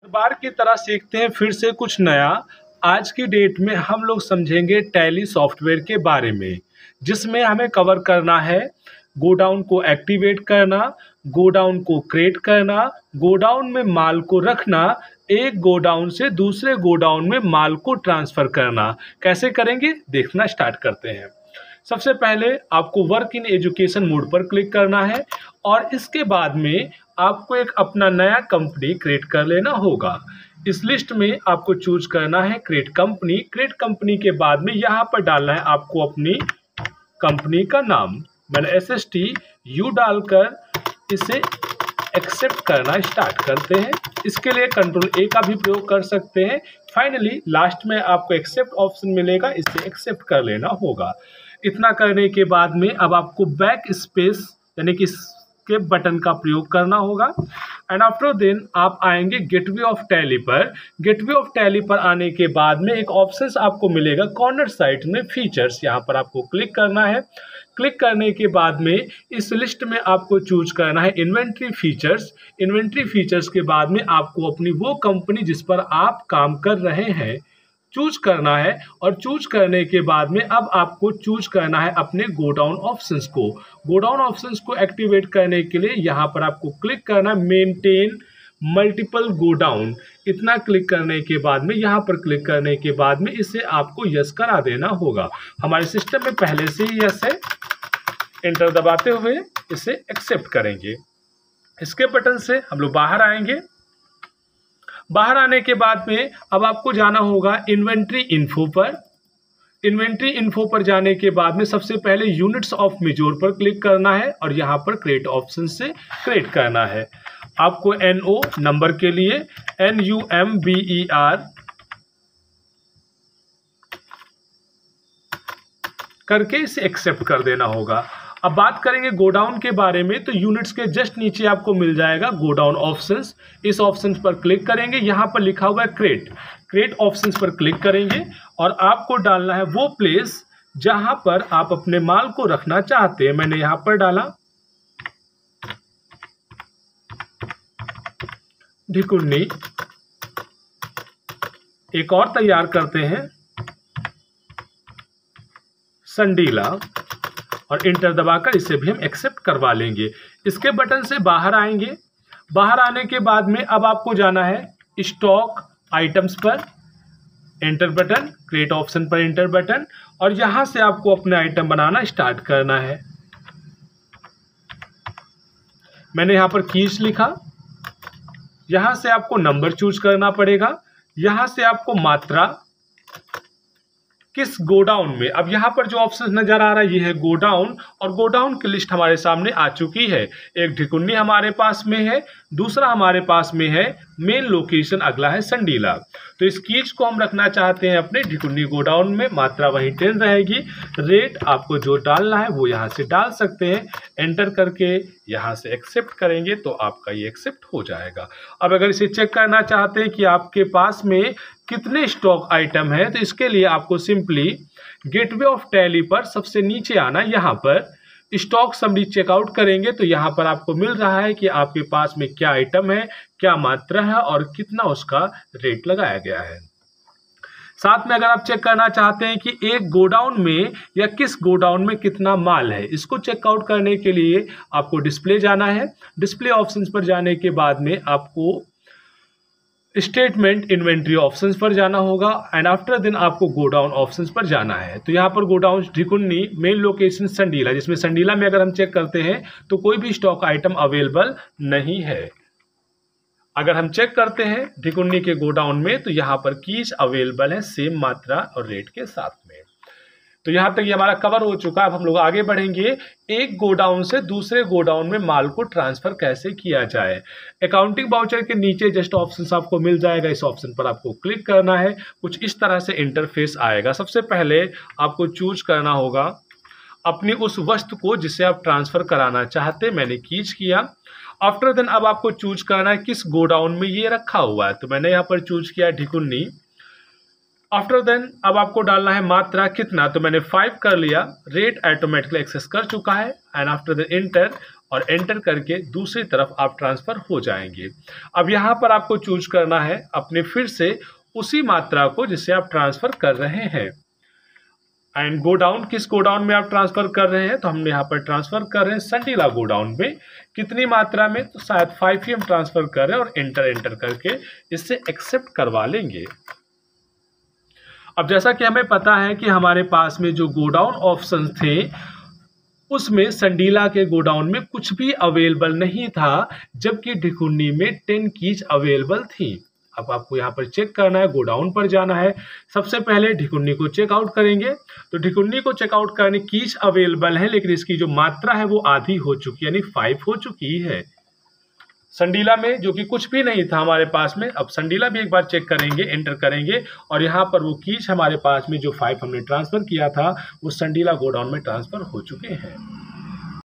हर बार की तरह सीखते हैं फिर से कुछ नया। आज की डेट में हम लोग समझेंगे टैली सॉफ्टवेयर के बारे में, जिसमें हमें कवर करना है गोडाउन को एक्टिवेट करना, गोडाउन को क्रिएट करना, गोडाउन में माल को रखना, एक गोडाउन से दूसरे गोडाउन में माल को ट्रांसफ़र करना। कैसे करेंगे देखना स्टार्ट करते हैं। सबसे पहले आपको वर्क इन एजुकेशन मोड पर क्लिक करना है और इसके बाद में आपको एक अपना नया कंपनी क्रिएट कर लेना होगा। इस लिस्ट में आपको चूज करना है क्रिएट कंपनी। क्रिएट कंपनी के बाद में यहाँ पर डालना है आपको अपनी कंपनी का नाम। मैंने SSTU डालकर इसे एक्सेप्ट करना स्टार्ट करते हैं। इसके लिए Ctrl A का भी प्रयोग कर सकते हैं। फाइनली लास्ट में आपको एक्सेप्ट ऑप्शन मिलेगा, इसे एक्सेप्ट कर लेना होगा। इतना करने के बाद में अब आपको बैक स्पेस यानी कि के बटन का प्रयोग करना होगा। एंड आफ्टर देन आप आएंगे गेटवे ऑफ टैली पर। गेटवे ऑफ टैली पर आने के बाद में एक ऑप्शंस आपको मिलेगा कॉर्नर साइड में फीचर्स, यहाँ पर आपको क्लिक करना है। क्लिक करने के बाद में इस लिस्ट में आपको चूज करना है इन्वेंट्री फीचर्स। इन्वेंट्री फीचर्स के बाद में आपको अपनी वो कंपनी जिस पर आप काम कर रहे हैं चूज करना है और चूज करने के बाद में अब आपको चूज करना है अपने गोडाउन ऑप्शंस को। गोडाउन ऑप्शंस को एक्टिवेट करने के लिए यहाँ पर आपको क्लिक करना मेंटेन मल्टीपल गोडाउन। इतना क्लिक करने के बाद में यहाँ पर क्लिक करने के बाद में इसे आपको यस करा देना होगा। हमारे सिस्टम में पहले से ही यस है। एंटर दबाते हुए इसे एक्सेप्ट करेंगे। इसके बटन से हम लोग बाहर आएंगे। बाहर आने के बाद में अब आपको जाना होगा इन्वेंट्री इन्फो पर। इन्वेंट्री इन्फो पर जाने के बाद में सबसे पहले यूनिट्स ऑफ मेजोर पर क्लिक करना है और यहाँ पर क्रिएट ऑप्शन से क्रिएट करना है। आपको NO नंबर के लिए NUMBER करके इसे एक्सेप्ट कर देना होगा। अब बात करेंगे गोडाउन के बारे में, तो यूनिट्स के जस्ट नीचे आपको मिल जाएगा गोडाउन ऑप्शंस। इस ऑप्शन पर क्लिक करेंगे, यहाँ पर लिखा हुआ है क्रिएट। क्रिएट ऑप्शंस पर क्लिक करेंगे और आपको डालना है वो प्लेस जहां पर आप अपने माल को रखना चाहते हैं। मैंने यहाँ पर डाला ढिकुन्नी। एक और तैयार करते हैं संडीला और इंटर दबाकर इसे भी हम एक्सेप्ट करवा लेंगे। इसके बटन से बाहर आएंगे। बाहर आने के बाद में अब आपको जाना है स्टॉक आइटम्स पर। एंटर बटन, क्रिएट ऑप्शन पर एंटर बटन और यहां से आपको अपने आइटम बनाना स्टार्ट करना है। मैंने यहां पर कीज लिखा। यहां से आपको नंबर चूज करना पड़ेगा। यहां से आपको मात्रा किस गोडाउन में, अब यहाँ पर जो ऑप्शन नजर आ रहा है ये है गोडाउन और गोडाउन की लिस्ट हमारे सामने आ चुकी है। एक ढिकुन्नी हमारे पास में है, दूसरा हमारे पास में है मेन लोकेशन, अगला है संडीला। तो इस कीज को हम रखना चाहते हैं अपने ढिकुन्नी गोडाउन में। मात्रा वही 10 रहेगी। रेट आपको जो डालना है वो यहाँ से डाल सकते हैं। एंटर करके यहाँ से एक्सेप्ट करेंगे तो आपका ये एक्सेप्ट हो जाएगा। अब अगर इसे चेक करना चाहते हैं कि आपके पास में कितने स्टॉक आइटम है, तो इसके लिए आपको सिंपली गेटवे ऑफ टैली पर सबसे नीचे आना। यहाँ पर स्टॉक समरी चेकआउट करेंगे तो यहाँ पर आपको मिल रहा है कि आपके पास में क्या आइटम है, क्या मात्रा है और कितना उसका रेट लगाया गया है। साथ में अगर आप चेक करना चाहते हैं कि एक गोडाउन में या किस गोडाउन में कितना माल है, इसको चेकआउट करने के लिए आपको डिस्प्ले जाना है। डिस्प्ले ऑप्शंस पर जाने के बाद में आपको स्टेटमेंट इन्वेंट्री ऑप्शंस पर जाना होगा एंड आफ्टर देन आपको गोडाउन ऑप्शंस पर जाना है। तो यहाँ पर गोडाउन ढिकुन्नी मेन लोकेशन संडीला, जिसमें संडीला में अगर हम चेक करते हैं तो कोई भी स्टॉक आइटम अवेलेबल नहीं है। अगर हम चेक करते हैं ढिकुन्नी के गोडाउन में तो यहाँ पर कीज अवेलेबल है सेम मात्रा और रेट के साथ में। तो यहाँ तक ये हमारा कवर हो चुका है। अब हम लोग आगे बढ़ेंगे, एक गोडाउन से दूसरे गोडाउन में माल को ट्रांसफर कैसे किया जाए। अकाउंटिंग वाउचर के नीचे जस्ट ऑप्शन आपको मिल जाएगा, इस ऑप्शन पर आपको क्लिक करना है। कुछ इस तरह से इंटरफेस आएगा। सबसे पहले आपको चूज करना होगा अपनी उस वस्तु को जिसे आप ट्रांसफर कराना चाहते हैं। मैंने कीज किया। आफ्टर देन अब आपको चूज करना है किस गोडाउन में ये रखा हुआ है, तो मैंने यहाँ पर चूज किया ढिकुन्नी। आफ्टर देन अब आपको डालना है मात्रा कितना, तो मैंने 5 कर लिया। रेट ऑटोमेटिकली एक्सेस कर चुका है एंड आफ्टर देन इंटर और एंटर करके दूसरी तरफ आप ट्रांसफ़र हो जाएंगे। अब यहाँ पर आपको चूज करना है अपने फिर से उसी मात्रा को जिसे आप ट्रांसफ़र कर रहे हैं। एंड गोडाउन, किस गोडाउन में आप ट्रांसफ़र कर रहे हैं, तो हमने यहाँ पर ट्रांसफ़र कर रहे हैं संडीला गोडाउन में। कितनी मात्रा में, तो शायद 5 ही हम ट्रांसफ़र कर रहे हैं और एंटर करके इससे एक्सेप्ट करवा लेंगे। अब जैसा कि हमें पता है कि हमारे पास में जो गोडाउन ऑप्शंस थे उसमें संडीला के गोडाउन में कुछ भी अवेलेबल नहीं था, जबकि ढिकुन्नी में 10 कीज अवेलेबल थी। अब आपको यहाँ पर चेक करना है, गोडाउन पर जाना है। सबसे पहले ढिकुन्नी को चेकआउट करेंगे। तो ढिकुन्नी को चेकआउट करने कीज अवेलेबल है, लेकिन इसकी जो मात्रा है वो आधी हो चुकी है, यानी 5 हो चुकी है। संडीला में जो कि कुछ भी नहीं था हमारे पास में, अब संडीला भी एक बार चेक करेंगे, एंटर करेंगे और यहाँ पर वो कीज हमारे पास में जो 5 हमने ट्रांसफ़र किया था वो संडीला गोडाउन में ट्रांसफ़र हो चुके हैं।